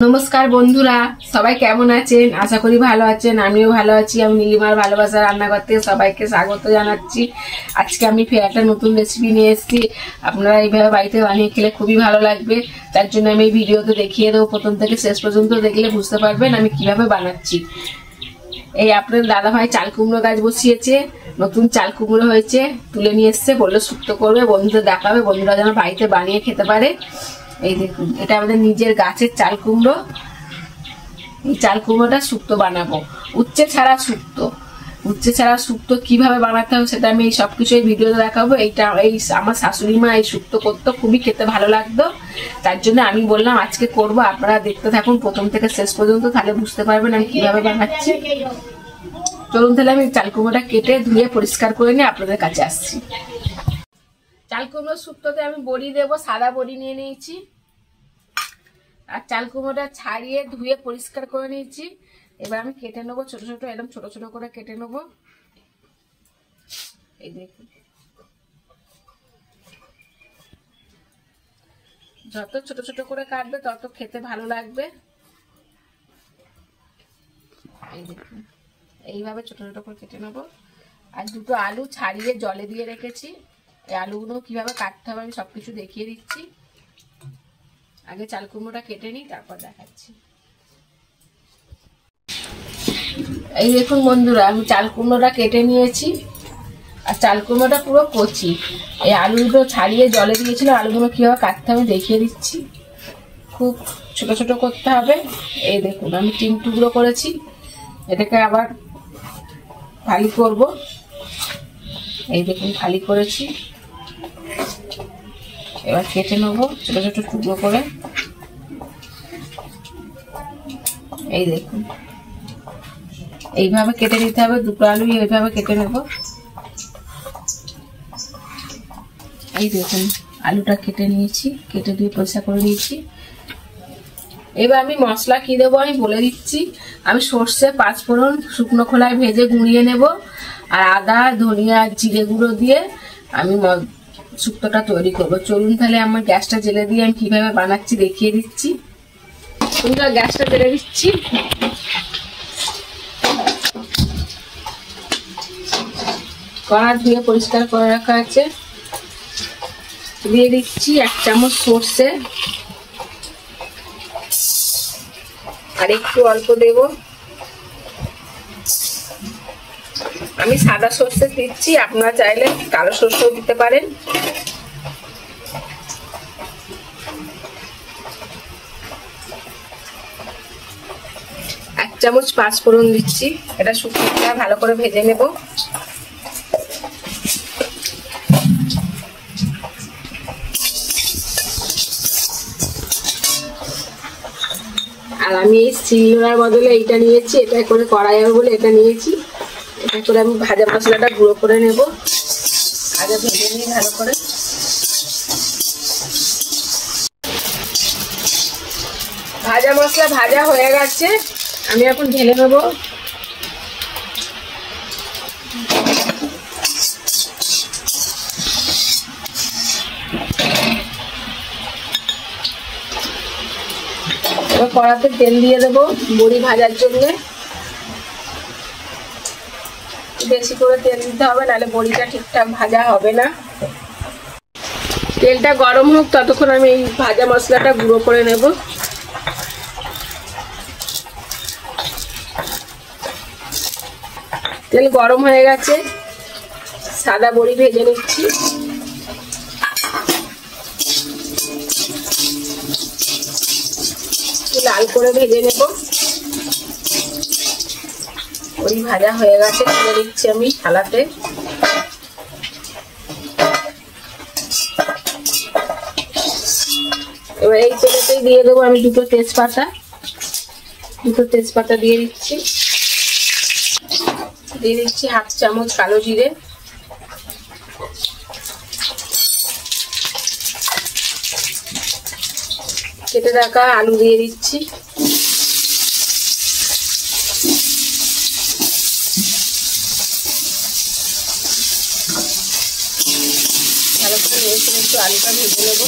নমস্কার বন্ধুরা, সবাই কেমন আছেন? আশা করি ভালো আছেন। আমিও ভালো আছি। আমি নীলিমার ভালোবাসা রান্নাঘর থেকে সবাইকে স্বাগত জানাচ্ছি। আজকে আমি ফের একটা নতুন রেসিপি নিয়ে এসেছি। আপনারা এইভাবে বাড়িতে বানিয়ে খেলে খুবই ভালো লাগবে। তার জন্য আমি এই ভিডিওতে দেখিয়ে দেবো। প্রথম থেকে শেষ পর্যন্ত দেখলে বুঝতে পারবেন আমি কিভাবে বানাচ্ছি। এই আপনার দাদাভাই চাল কুমড়ো গাছ বসিয়েছে, নতুন চাল কুমড়ো হয়েছে, তুলে নিয়ে এসছে, বললো শুক্তো করবে, বন্ধুদের দেখাবে, বন্ধুরা যেন বাড়িতে বানিয়ে খেতে পারে। এই দেখুন, এটা আমাদের নিজের গাছের চাল কুমড়ো। এই চাল কুমড়োটা শুক্তো বানাবো, উচ্ছে ছাড়া শুক্তো। উচ্ছে ছাড়া শুক্তো কিভাবে বানাতে হবে সেটা আমি সবকিছু এই ভিডিওতে দেখাবো। এই আমার শাশুড়ি মা এই শুক্তো করতো, খুবই খেতে ভালো লাগতো। তার জন্য আমি বললাম আজকে করব। আপনারা দেখতে থাকুন প্রথম থেকে শেষ পর্যন্ত, তাহলে বুঝতে পারবেন আমি কিভাবে বানাচ্ছি। চলুন তাহলে আমি চাল কুমড়োটা কেটে ধুয়ে পরিষ্কার করে নিয়ে আপনাদের কাছে আসছি। চাল কুমড়ো শুক্তোতে আমি বড়ি দেবো, সাদা বড়ি নিয়ে নিয়েছি। আর চাল কুমড়োটা ছাড়িয়ে ধুয়ে পরিষ্কার করে নিয়েছি। এবার আমি কেটে নেবো ছোট ছোট, একদম ছোট ছোট করে কেটে নেবো। এই দেখুন, যত ছোট ছোট করে কাটবে তত খেতে ভালো লাগবে। এই দেখুন, এইভাবে ছোট ছোট করে কেটে নেবো। আর দুটো আলু ছাড়িয়ে জলে দিয়ে রেখেছি। এই আলুগুলো কিভাবে কাটতে হবে আমি সবকিছু দেখিয়ে দিচ্ছি। আগে চাল কুমড়োটা কেটে নিই, তারপর দেখাচ্ছি। এই দেখুন বন্ধুরা, আমি চাল কুমড়োটা কেটে নিয়েছি। আর চাল কুমড়োটা পুরো কচি। এই আলুগুলো ছাড়িয়ে জলে দিয়েছিল, আলুগুলো কিভাবে কাটতে হবে দেখিয়ে দিচ্ছি। খুব ছোট ছোট করতে হবে। এই দেখুন, আমি 3 টুকরো করেছি। এটাকে আবার ফালি করব। এই দেখুন, ফালি করেছি। এবার কেটে নেবো ছোট ছোট টুকরো করে। এই দেখুন, এইভাবে কেটে নিতে হবে। দুটো আলু এইভাবে কেটে নেব। এই দেখুন, আলুটা কেটে নিয়েছি, কেটে দিয়ে পরিষ্কার করে নিয়েছি। এবার আমি মশলা কি দেবো আমি বলে দিচ্ছি। আমি সর্ষে, পাঁচফোড়ন শুকনো খোলায় ভেজে গুঁড়িয়ে নেব। আর আদা, ধনিয়া, জিরে গুঁড়ো দিয়ে আমি শুক্তোটা তৈরি করব। চলুন তাহলে আমার গ্যাসটা জেলে দিয়ে আমি কিভাবে বানাচ্ছি দেখিয়ে দিচ্ছি। গ্যাসটা জেলে দিচ্ছি। কড়া ধুয়ে পরিষ্কার করে রাখা আছে। দিয়ে দিচ্ছি 1 চামচ সর্ষে, আর একটু অল্প দেব। আমি সাদা সর্ষে দিচ্ছি, আপনারা চাইলে কালো সর্ষেও দিতে পারেন। এক চামচ পাঁচফোড়ন দিচ্ছি। এটা শুকনো ভালো করে ভেজে নেব। আর আমি এই শিলনোড়ার বদলে এইটা নিয়েছি। এটা করে করা যাবে বলে এটা নিয়েছি। এটা করে আমি ভাজা মশলাটা গুঁড়ো করে নেব। আগে ভেজে নিই ভালো করে। ভাজা মশলা ভাজা হয়ে গেছে, আমি এখন ঢেলে নেব। এবার কড়াতে তেল দিয়ে দেবো বড়ি ভাজার জন্য। বেশি করে তেল দিতে হবে, নাহলে বড়িটা ঠিকঠাক ভাজা হবে না। তেলটা গরম হোক, ততক্ষণ আমি এই ভাজা মশলাটা গুঁড়ো করে নেব। তেল গরম হয়ে গেছে, সাদা বড়ি ভেজে নিচ্ছি। লাল করে ভেজে নেব। বড়ি ভাজা হয়ে গেছে, তুলে দিচ্ছি আমি থালাতে। এবার এই তেলেতেই দিয়ে দেবো আমি দুটো তেজপাতা দিয়ে দিচ্ছি। দিয়ে দিচ্ছি 1/2 চামচ কালো জিরে। কেটে রাখা আলু দিয়ে দিচ্ছি। ভালো করে একটু আলুটা ভেজে নেব।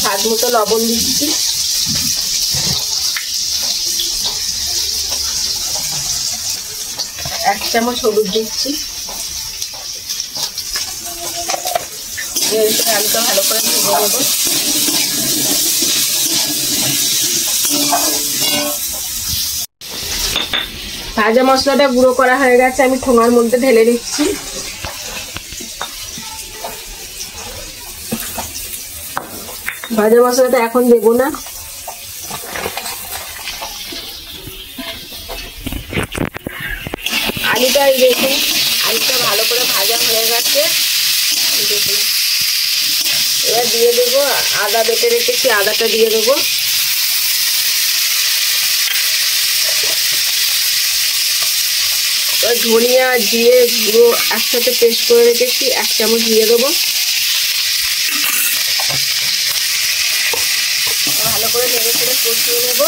স্বাদ মতো লবণ দিচ্ছি, এক চামচ হলুদ দিচ্ছি, আলুটা ভালো করে ভেজে নেব। ভাজা মশলাটা গুঁড়ো করা হয়ে গেছে, আমি ঠোঙার মধ্যে ঢেলে দিচ্ছি। ভাজা মশলাটা এখন দেব না, আলুটা দেখুন, আলুটা ভালো করে ভাজা হয়ে গেছে। দেখুন, এবার দিয়ে দেবো আদা বেটে রেখেছি, আদাটা দিয়ে দেবো। ধনিয়া জিরে গুঁড়ো একসাথে পেস্ট করে রেখেছি, এক চামচ দিয়ে দেবো। ভালো করে নেড়ে চেড়ে কষিয়ে নেব।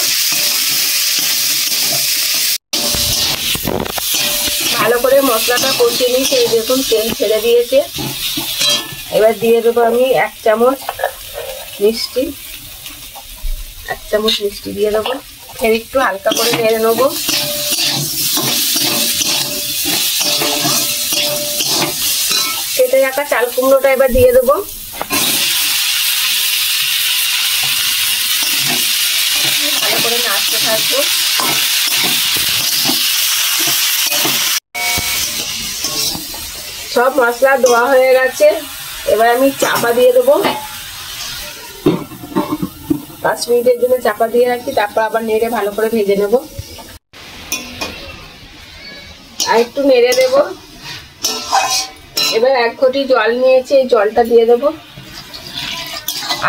ভালো করে মশলাটা কষিয়ে নিয়েছি, এই দেখুন তেল ছেড়ে দিয়েছে। এবার দিয়ে দেবো আমি এক চামচ মিষ্টি, এক চামচ মিষ্টি দিয়ে দেবো। ফের একটু হালকা করে নেড়ে নেবো। কেটে রাখা চাল কুমড়োটা এবার দিয়ে দেবো। ভালো করে নাড়তে থাকবো। সব মশলা দেওয়া হয়ে গেছে, এবার আমি চাপা দিয়ে দেবো। 5 মিনিটের জন্য চাপা দিয়ে রাখি, তারপর আবার নেড়ে ভালো করে ভেজে নেব। আর একটু নেড়ে দেব। এবার 1 ঘটি জল নিয়েছি, এই জলটা দিয়ে দেবো।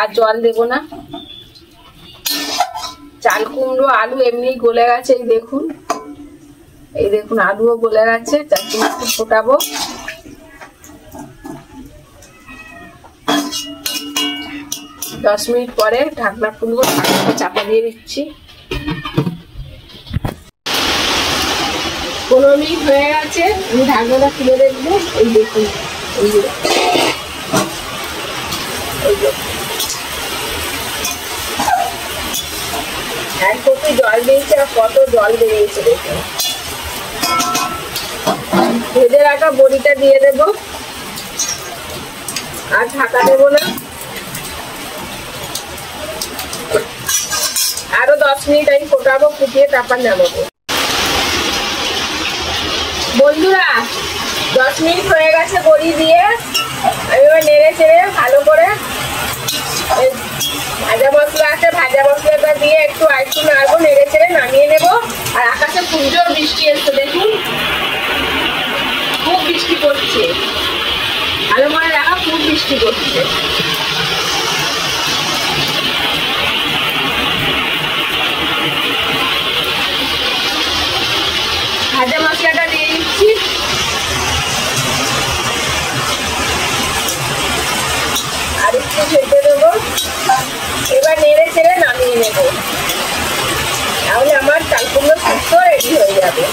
আর জল দেব না। চাল কুমড়ো আলু এমনি গলে গেছে, এই দেখুন, এই দেখুন আলুও গলে গেছে। চাল কুমড়ো ফোটাবো। দশ মিনিট পরে ঢাকনা খুলবো, ঢাকনাটা চাপা দিয়ে দিচ্ছি। 15 মিনিট হয়ে গেছে, আমি ঢাকনাটা খুলে দেখবো। এই দেখুন, এই যে এক কপি জল দিয়েছে, আর কত জল বেরিয়েছে দেখুন। ভেজে রাখা বড়িটা দিয়ে দেব, আর ঢাকা দেবো না। আরো 10 মিনিট আমি ফোটাবো, ফুটিয়ে তারপর নামাবো। বন্ধুরা 10 মিনিট হয়ে গেছে বড়ি দিয়ে। আমি এবার নেড়ে চেড়ে ভালো করে ভাজা মশলা আছে, ভাজা মশলাটা দিয়ে একটু আরেকটু নাড়বো, নেড়ে চেড়ে নামিয়ে নেবো। আর আকাশে খুব জোর বৃষ্টি এসছে, দেখুন খুব বৃষ্টি পড়ছে। ভালো করে রাখা, খুব বৃষ্টি পড়ছে। ভাজা মশলাটা দিয়ে দিচ্ছি। আর একটু ভেজে দেবো। এবার নেড়ে চেড়ে নামিয়ে নেব, তাহলে আমার চাল কুমড়ো শুক্তো রেডি হয়ে যাবে।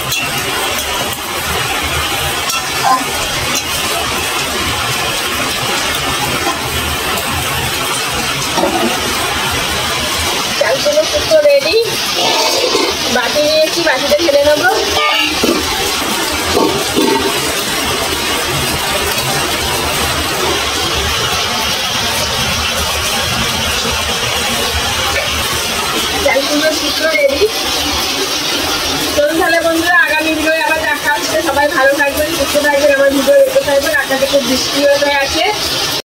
চাল কুমড়ো শুক্তো রেডি। বাটি নিয়েছি, বাটিতে ঢেলে নেবো। চাল কুমড়ো শুক্তো রেডি। চলুন তাহলে বন্ধুরা, আগামী ভিডিও আবার দেখা হচ্ছে। সবাই ভালো থাকবেন, সুস্থ থাকবেন, আমার ভিডিও দেখতে থাকবেন। আপনাদের খুব বৃষ্টি হয়ে আছে।